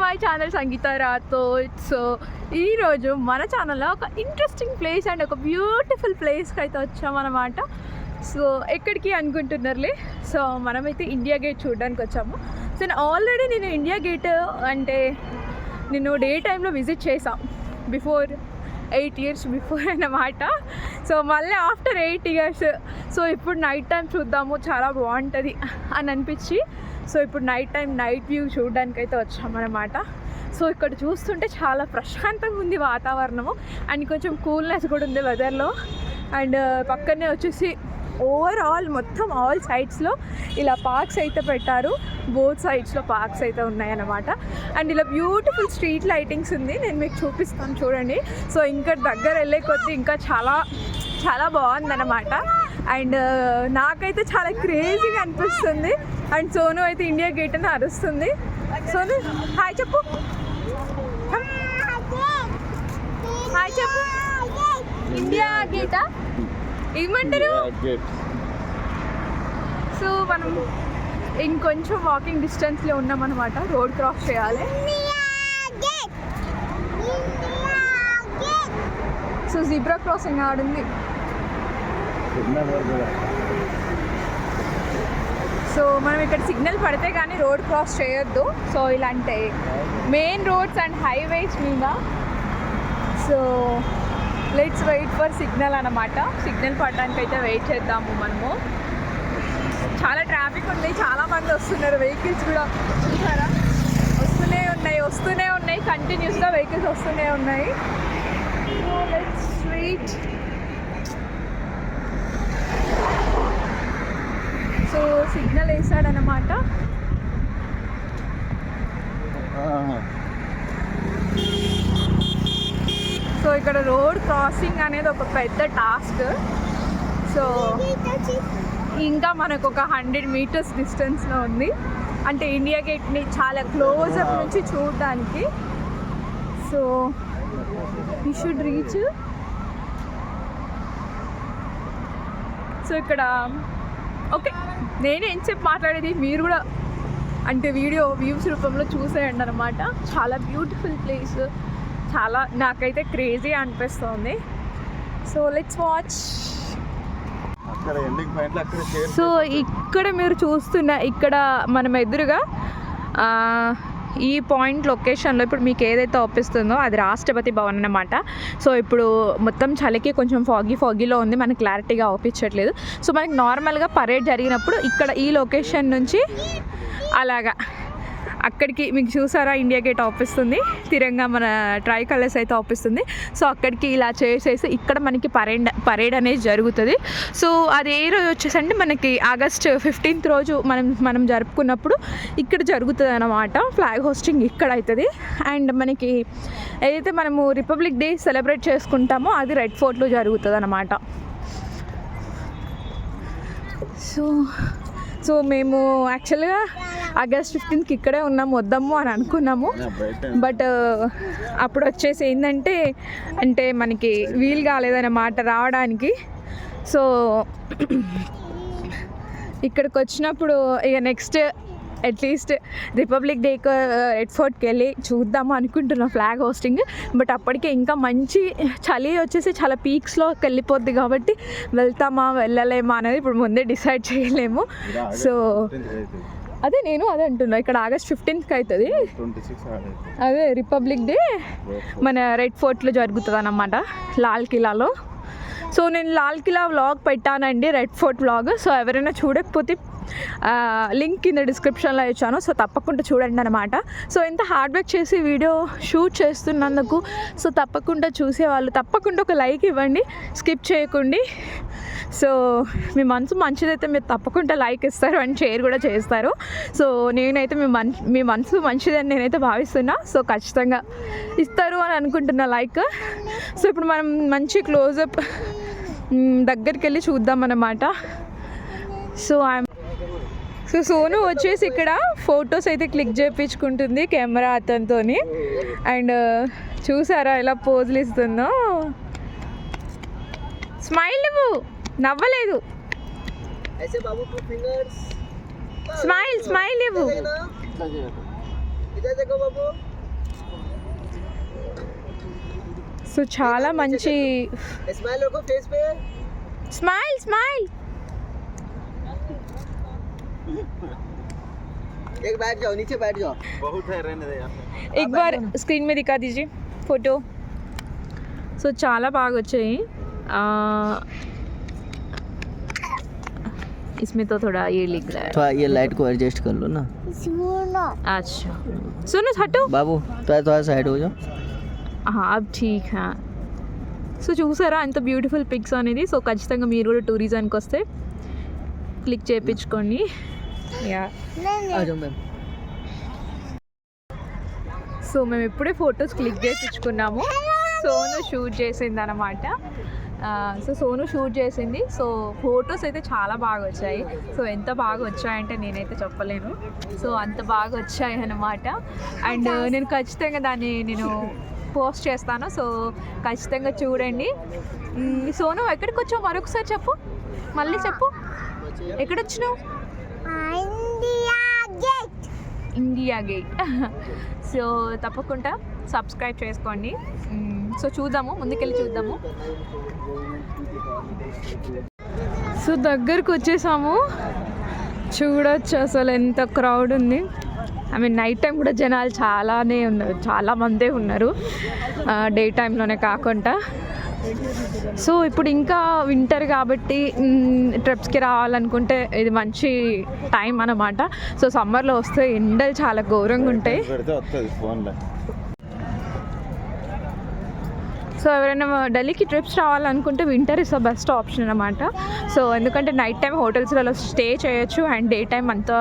My channel Sangeeta Rathod. So ఈరోజు మన ఛానల్లో ఒక ఇంట్రెస్టింగ్ ప్లేస్ అండ్ ఒక బ్యూటిఫుల్ ప్లేస్కి అయితే వచ్చామన్నమాట. సో ఎక్కడికి అనుకుంటున్నారులే, సో మనమైతే ఇండియా గేట్ చూడడానికి వచ్చాము. సో ఆల్రెడీ నేను ఇండియా గేట్ అంటే నేను డే టైంలో విజిట్ చేసాం, బిఫోర్ 8 years బిఫోర్ అన్నమాట. సో మళ్ళీ ఆఫ్టర్ 8 years సో ఇప్పుడు నైట్ టైం చూద్దాము, చాలా బాగుంటుంది అని అనిపించి సో ఇప్పుడు నైట్ టైం నైట్ వ్యూ చూడడానికి అయితే వచ్చామన్నమాట. సో ఇక్కడ చూస్తుంటే చాలా ప్రశాంతంగా ఉంది వాతావరణము అండ్ కొంచెం కూల్నెస్ కూడా ఉంది వెదర్లో. అండ్ పక్కనే వచ్చేసి ఓవరాల్ మొత్తం ఆల్ సైడ్స్లో ఇలా పార్క్స్ అయితే పెట్టారు, బోత్ సైడ్స్లో పార్క్స్ అయితే ఉన్నాయన్నమాట. అండ్ ఇలా బ్యూటిఫుల్ స్ట్రీట్ లైటింగ్స్ ఉంది, నేను మీకు చూపిస్తాను చూడండి. సో ఇంకా దగ్గర వెళ్ళే కొద్దీ ఇంకా చాలా చాలా బాగుందన్నమాట. అండ్ నాకైతే చాలా క్రేజీగా అనిపిస్తుంది. అండ్ సోను అయితే ఇండియా గేట్ అని అరుస్తుంది. సోను హాయ్ చెప్పు, హాయ్ చెప్పు. ఇండియా గేటా ఏమంటారు? సో మనం ఇంకొంచెం వాకింగ్ డిస్టెన్స్లో ఉన్నామన్నమాట, రోడ్ క్రాస్ చేయాలి. సో జీబ్రా క్రాసింగ్ ఆడుంది. సో మనం ఇక్కడ సిగ్నల్ పడితే కానీ రోడ్ క్రాస్ చేయొద్దు. సో ఇలాంటి మెయిన్ రోడ్స్ అండ్ హైవేస్ మీద so let's wait for signal అన్నమాట. సిగ్నల్ పడడానికి అయితే వెయిట్ చేద్దాము మనము. చాలా ట్రాఫిక్ ఉంది, చాలామంది వస్తున్నారు, వెహికల్స్ కూడా చూసారా వస్తూనే ఉన్నాయి కంటిన్యూస్గా వెహికల్స్ వస్తూనే ఉన్నాయి. So let's wait. So signal వేసాడనమాట. సో ఇక్కడ రోడ్ క్రాసింగ్ అనేది ఒక పెద్ద టాస్క్. సో ఇంకా మనకు ఒక 100 meters డిస్టెన్స్లో ఉంది, అంటే ఇండియా గేట్ని చాలా క్లోజ్అప్ నుంచి చూడడానికి. So we should reach. So ఇక్కడ ఓకే, నేనే ఎంతసేపు మాట్లాడేది మీరు కూడా అంటే వీడియో వ్యూస్ రూపంలో చూసేయండి అనమాట. చాలా బ్యూటిఫుల్ ప్లేస్, చాలా నాకైతే క్రేజీ అనిపిస్తుంది. So let's watch. సో ఇక్కడ మీరు చూస్తున్న ఇక్కడ మనం ఎదురుగా ఈ పాయింట్ లొకేషన్లో ఇప్పుడు మీకు ఏదైతే అవుపిస్తుందో అది రాష్ట్రపతి భవన్ అన్నమాట. సో ఇప్పుడు మొత్తం చలికి కొంచెం ఫాగీలో ఉంది, మనకి క్లారిటీగా అవుపించట్లేదు. సో మనకి నార్మల్గా పరేడ్ జరిగినప్పుడు ఇక్కడ ఈ లొకేషన్ నుంచి అలాగా అక్కడికి మీకు చూసారా ఇండియా గేట్ అవుపిస్తుంది, తిరంగా మన ట్రై కలర్స్ అయితే అవుపిస్తుంది. సో అక్కడికి ఇలా చేసేసి ఇక్కడ మనకి పరేడ్ అనేది జరుగుతుంది. సో అది ఏ రోజు వచ్చేసి అంటే మనకి August 15th రోజు మనం జరుపుకున్నప్పుడు ఇక్కడ జరుగుతుంది అన్నమాట. ఫ్లాగ్ హోస్టింగ్ ఇక్కడ అవుతుంది. అండ్ మనకి ఏదైతే మనము రిపబ్లిక్ డే సెలబ్రేట్ చేసుకుంటామో అది రెడ్ ఫోర్ట్లో జరుగుతుంది అన్నమాట. సో మేము యాక్చువల్గా August 15th ఇక్కడే వద్దాము అని అనుకున్నాము. బట్ అప్పుడు వచ్చేసి ఏంటంటే అంటే మనకి వీలు కాలేదన్నమాట రావడానికి. సో ఇక్కడికి వచ్చినప్పుడు ఇక నెక్స్ట్ అట్లీస్ట్ రిపబ్లిక్ డేకి రెడ్ ఫోర్ట్కి వెళ్ళి చూద్దాము అనుకుంటున్నాం ఫ్లాగ్ హోస్టింగ్. బట్ అప్పటికే ఇంకా మంచి చలి వచ్చేసి చాలా పీక్స్లోకి వెళ్ళిపోద్ది కాబట్టి వెళ్తామా వెళ్ళలేమా అనేది ఇప్పుడు ముందే డిసైడ్ చేయలేము. సో అదే అంటున్నా, ఇక్కడ August 15th అవుతుంది, అదే రిపబ్లిక్ డే మన రెడ్ ఫోర్ట్లో జరుగుతుంది అన్నమాట, లాల్ కిలాలో. సో నేను లాల్ కిలా వ్లాగ్ పెట్టానండి, రెడ్ ఫోర్ట్ వ్లాగ్. సో ఎవరైనా చూడకపోతే లింక్ కింద డిస్క్రిప్షన్లో ఇచ్చాను, సో తప్పకుండా చూడండి అనమాట. సో ఇంత హార్డ్ వర్క్ చేసి వీడియో షూట్ చేస్తున్నందుకు సో తప్పకుండా చూసేవాళ్ళు తప్పకుండా ఒక లైక్ ఇవ్వండి, స్కిప్ చేయకండి. సో మీ మనసు మంచిదైతే మీరు తప్పకుండా లైక్ ఇస్తారు అండ్ షేర్ కూడా చేస్తారు. సో నేనైతే మీ మనసు మంచిదని నేనైతే భావిస్తున్నా. సో ఖచ్చితంగా ఇస్తారు అని అనుకుంటున్నా లైక్. సో ఇప్పుడు మనం మంచి క్లోజప్ దగ్గరికి వెళ్ళి చూద్దాం అన్నమాట. సో సోను వచ్చేసి ఇక్కడ ఫొటోస్ అయితే క్లిక్ చేయించుకుంటుంది కెమెరా అతనితో. అండ్ చూసారా ఎలా పోజులు ఇస్తుందో. స్మైల్ నువ్వు నవ్వలేదు, స్మైల్ ఇవ్వు. సో చాలా మంచి స్మైల్ స్మైల్ एक बैठ जाओ नीचे बैठ जाओ बहुत है रहने दे यार एक बार स्क्रीन में दिखा दीजिए फोटो సో చాలా బాగా వచ్చాయి इसमें तो थोड़ा ये लिख रहा है थोड़ा ये लाइट को एडजस्ट कर लो ना अच्छा सुनो हटो बाबू थोड़ा साइड हो जाओ हाँ अब ठीक है సో చూసారా ఎంత బ్యూటిఫుల్ పిక్స్ అనేది సో ఖచ్చితంగా మీరు కూడా టూరిజానికి వస్తే క్లిక్ చేయించుకోండి యా సో మేము ఇప్పుడే ఫొటోస్ క్లిక్ చేయించుకున్నాము సోను షూట్ చేసింది అనమాట సో సోను షూట్ చేసింది సో ఫొటోస్ అయితే చాలా బాగా వచ్చాయి సో ఎంత బాగా వచ్చాయంటే నేనైతే చెప్పలేను సో అంత బాగా వచ్చాయి అన్నమాట అండ్ నేను ఖచ్చితంగా దాన్ని నేను పోస్ట్ చేస్తాను సో ఖచ్చితంగా చూడండి సోను ఎక్కడికి వచ్చావు మరొకసారి చెప్పు మళ్ళీ చెప్పు ఎక్కడొచ్చినావు ఇండియా గేట్ సో తప్పకుండా సబ్స్క్రైబ్ చేసుకోండి సో చూద్దాము ముందుకెళ్ళి చూద్దాము సో దగ్గరకు వచ్చేసాము చూడొచ్చు అసలు ఎంత క్రౌడ్ ఉంది ఐ మీన్ నైట్ టైం కూడా జనాలు చాలానే ఉన్నారు చాలా మందే ఉన్నారు డే టైంలోనే కాకుండా సో ఇప్పుడు ఇంకా వింటర్ కాబట్టి ట్రిప్స్కి రావాలనుకుంటే ఇది మంచి టైం అన్నమాట సో సమ్మర్లో వస్తే ఎండలు చాలా ఘోరంగా ఉంటాయి సో ఎవరైనా ఢిల్లీకి ట్రిప్స్ రావాలనుకుంటే winter is the best option అనమాట సో ఎందుకంటే నైట్ టైం హోటల్స్లలో స్టే చేయొచ్చు అండ్ డే టైం అంతా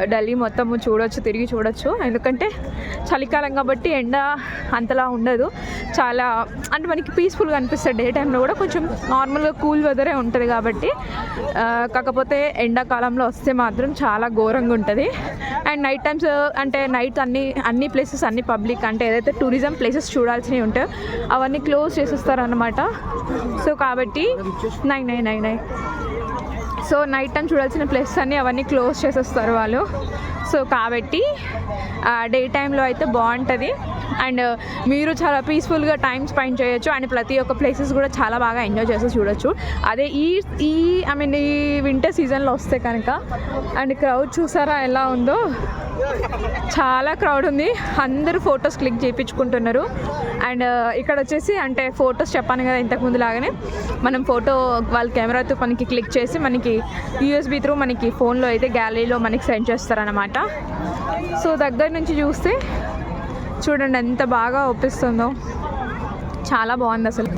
ఢిల్లీ మొత్తము చూడొచ్చు తిరిగి చూడొచ్చు ఎందుకంటే చలికాలం కాబట్టి ఎండ అంతలా ఉండదు చాలా అంటే మనకి పీస్ఫుల్గా అనిపిస్తుంది డే టైంలో కూడా కొంచెం నార్మల్గా కూల్ వెదరే ఉంటుంది కాబట్టి కాకపోతే ఎండాకాలంలో వస్తే మాత్రం చాలా ఘోరంగా ఉంటుంది అండ్ నైట్ టైమ్స్ అంటే నైట్ అన్ని ప్లేసెస్ అన్ని పబ్లిక్ అంటే ఏదైతే టూరిజం ప్లేసెస్ చూడాల్సినవి ఉంటాయో అవన్నీ క్లోజ్ చేసేస్తారన్నమాట సో కాబట్టి నై సో నైట్ టైం చూడాల్సిన ప్లేసెస్ అన్నీ అవన్నీ క్లోజ్ చేసేస్తారు వాళ్ళు సో కాబట్టి డే టైంలో అయితే బాగుంటుంది అండ్ మీరు చాలా పీస్ఫుల్గా టైం స్పెండ్ చేయొచ్చు అండ్ ప్రతి ఒక్క ప్లేసెస్ కూడా చాలా బాగా ఎంజాయ్ చేసి చూడొచ్చు అదే ఈ ఐ మీన్ ఈ వింటర్ సీజన్లో వస్తే కనుక అండ్ క్రౌడ్ చూసారా ఎలా ఉందో చాలా క్రౌడ్ ఉంది అందరూ ఫొటోస్ క్లిక్ చేయించుకుంటున్నారు అండ్ ఇక్కడ వచ్చేసి అంటే ఫొటోస్ చెప్పాను కదా ఇంతకుముందు లాగానే మనం ఫోటో వాళ్ళ కెమెరాతో మనకి క్లిక్ చేసి మనకి యూఎస్బీ త్రూ మనకి ఫోన్లో అయితే గ్యాలరీలో మనకి సెండ్ చేస్తారనమాట సో దగ్గర నుంచి చూస్తే చూడండి ఎంత బాగా ఒప్పిస్తుందో చాలా బాగుంది అసలు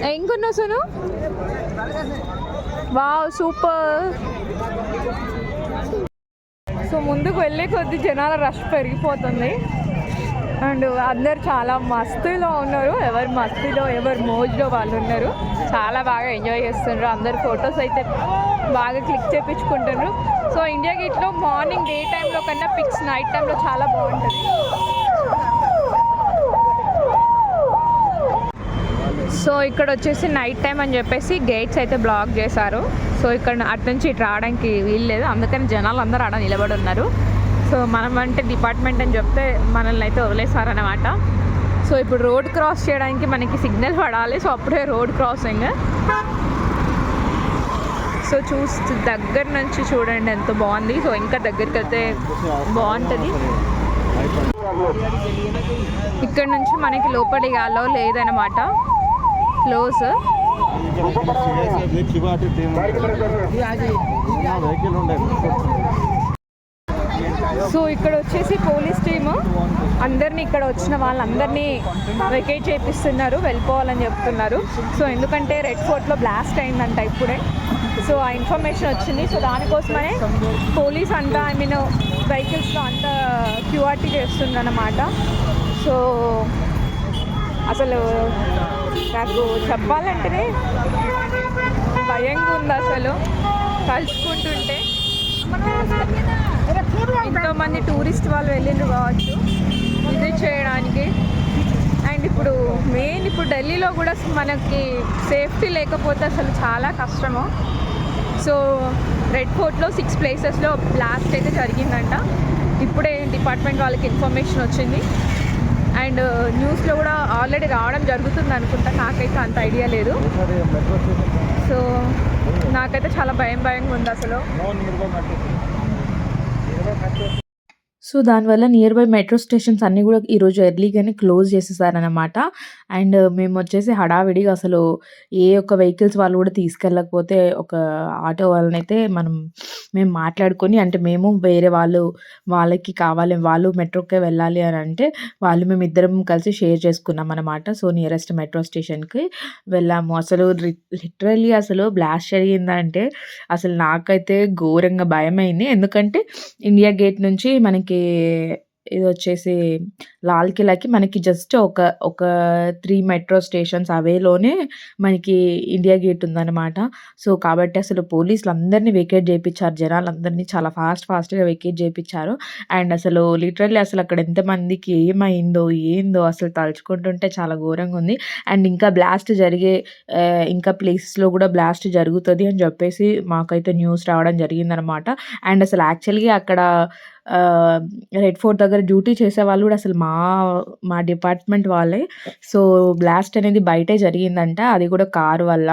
ఏం కొన్నావు సోను వావ్ సూపర్ సో ముందుకు వెళ్ళే కొద్ది జనాల రష్ పెరిగిపోతుంది అండ్ అందరు చాలా మస్తులో ఉన్నారు ఎవరు మస్తులో ఎవరు మోజ్లో వాళ్ళు ఉన్నారు చాలా బాగా ఎంజాయ్ చేస్తున్నారు అందరు ఫొటోస్ అయితే బాగా క్లిక్ చేయించుకుంటున్నారు సో ఇండియా గేట్లో మార్నింగ్ డే టైంలో కన్నా పిక్స్ నైట్ టైంలో చాలా బాగుంటుంది సో ఇక్కడ వచ్చేసి నైట్ టైం అని చెప్పేసి గేట్స్ అయితే బ్లాక్ చేశారు సో ఇక్కడ అటు నుంచి ఇటు రావడానికి వీలు లేదు అందుకని జనాలు అందరూ ఆడ నిలబడి ఉన్నారు సో మనం అంటే డిపార్ట్మెంట్ అని చెప్తే మనల్ని అయితే వదిలేసారనమాట సో ఇప్పుడు రోడ్ క్రాస్ చేయడానికి మనకి సిగ్నల్ పడాలి సో అప్పుడే రోడ్ క్రాసింగ్ సో దగ్గర నుంచి చూడండి ఎంత బాగుంది సో ఇంకా దగ్గరికి వెళ్తే బాగుంటుంది ఇక్కడ నుంచి మనకి లోపలికి అలో లేదనమాట క్లోజ్ సో ఇక్కడ వచ్చేసి పోలీస్ టీము అందరినీ ఇక్కడ వచ్చిన వాళ్ళందరినీ వెకేట్ చేపిస్తున్నారు వెళ్ళిపోవాలని చెప్తున్నారు సో ఎందుకంటే రెడ్ ఫోర్ట్లో బ్లాస్ట్ అయిందంట ఇప్పుడే సో ఆ ఇన్ఫర్మేషన్ వచ్చింది సో దానికోసమనే పోలీస్ అంతా ఐ మీన్ వెహికల్స్లో అంతా క్యూఆర్టీ చేస్తుందన్నమాట సో అసలు నాకు చెప్పాలంటేనే భయంగా ఉంది అసలు కలుసుకుంటుంటే ఎంతోమంది టూరిస్ట్ వాళ్ళు వెళ్ళిండ్రు కావచ్చు విజిట్ చేయడానికి అండ్ ఇప్పుడు మెయిన్ ఇప్పుడు ఢిల్లీలో కూడా మనకి సేఫ్టీ లేకపోతే అసలు చాలా కష్టము సో రెడ్ ఫోర్ట్లో 6 ప్లేసెస్లో బ్లాస్ట్ అయితే జరిగిందంట ఇప్పుడే డిపార్ట్మెంట్ వాళ్ళకి ఇన్ఫర్మేషన్ వచ్చింది అండ్ న్యూస్లో కూడా ఆల్రెడీ రావడం జరుగుతుంది అనుకుంటా, నాకైతే అంత ఐడియా లేదు. సో నాకైతే చాలా భయంగా ఉంది అసలు. సో దానివల్ల నియర్ బై మెట్రో స్టేషన్స్ అన్నీ కూడా ఈరోజు ఎర్లీగానే క్లోజ్ చేసేసారనమాట. అండ్ మేము వచ్చేసి హడావిడిగా అసలు ఏ ఒక్క వెహికల్స్ వాళ్ళు కూడా తీసుకెళ్ళకపోతే ఒక ఆటో వాళ్ళనైతే మేము మాట్లాడుకొని, అంటే మేము వేరే వాళ్ళకి కావాలి, వాళ్ళు మెట్రోకే వెళ్ళాలి అని అంటే మేము ఇద్దరం కలిసి షేర్ చేసుకున్నాం అనమాట. సో నియరెస్ట్ మెట్రో స్టేషన్కి వెళ్ళాము. అసలు లిటరల్లీ అసలు బ్లాస్ట్ జరిగిందంటే అసలు నాకైతే ఘోరంగా భయమైంది. ఎందుకంటే ఇండియా గేట్ నుంచి మనకి ఇది వచ్చేసి లాల్ కిలాకి మనకి జస్ట్ ఒక 3 మెట్రో స్టేషన్స్ అవేలోనే మనకి ఇండియా గేట్ ఉందన్నమాట. సో కాబట్టి అసలు పోలీసులు అందరినీ వెకేట్ చేయించారు, జనాలందరినీ చాలా ఫాస్ట్గా వెకేట్ చేయించారు. అండ్ అసలు లిటరల్లీ అసలు అక్కడ ఎంతమందికి ఏమైందో ఏందో అసలు తలుచుకుంటుంటే చాలా ఘోరంగా ఉంది. అండ్ ఇంకా బ్లాస్ట్ జరిగే ఇంకా ప్లేసెస్లో కూడా బ్లాస్ట్ జరుగుతుంది అని చెప్పేసి మాకైతే న్యూస్ రావడం జరిగిందనమాట. అండ్ అసలు యాక్చువల్గా అక్కడ రెడ్ ఫోర్ట్ దగ్గర డ్యూటీ చేసేవాళ్ళు కూడా అసలు మా డిపార్ట్మెంట్ వాళ్ళే. సో బ్లాస్ట్ అనేది బయటే జరిగిందంట, అది కూడా కారు వల్ల.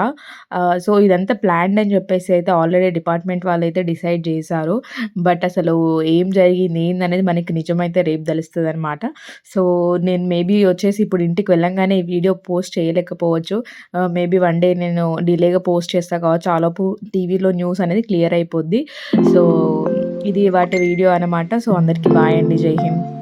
సో ఇదంతా ప్లాన్డ్ అని చెప్పేసి అయితే ఆల్రెడీ డిపార్ట్మెంట్ వాళ్ళు అయితే డిసైడ్ చేశారు. బట్ అసలు ఏం జరిగింది ఏందనేది మనకి నిజమైతే రేపు తెలుస్తుంది అనమాట. సో నేను మేబీ వచ్చేసి ఇప్పుడు ఇంటికి వెళ్ళంగానే ఈ వీడియో పోస్ట్ చేయలేకపోవచ్చు. మేబీ వన్ డే నేను డిలేగా పోస్ట్ చేస్తా కావచ్చు, ఆలోపు టీవీలో న్యూస్ అనేది క్లియర్ అయిపోద్ది. సో ఇది వాటి వీడియో అనమాట. సో అందరికీ బాయ్ అండి, జై హింద్.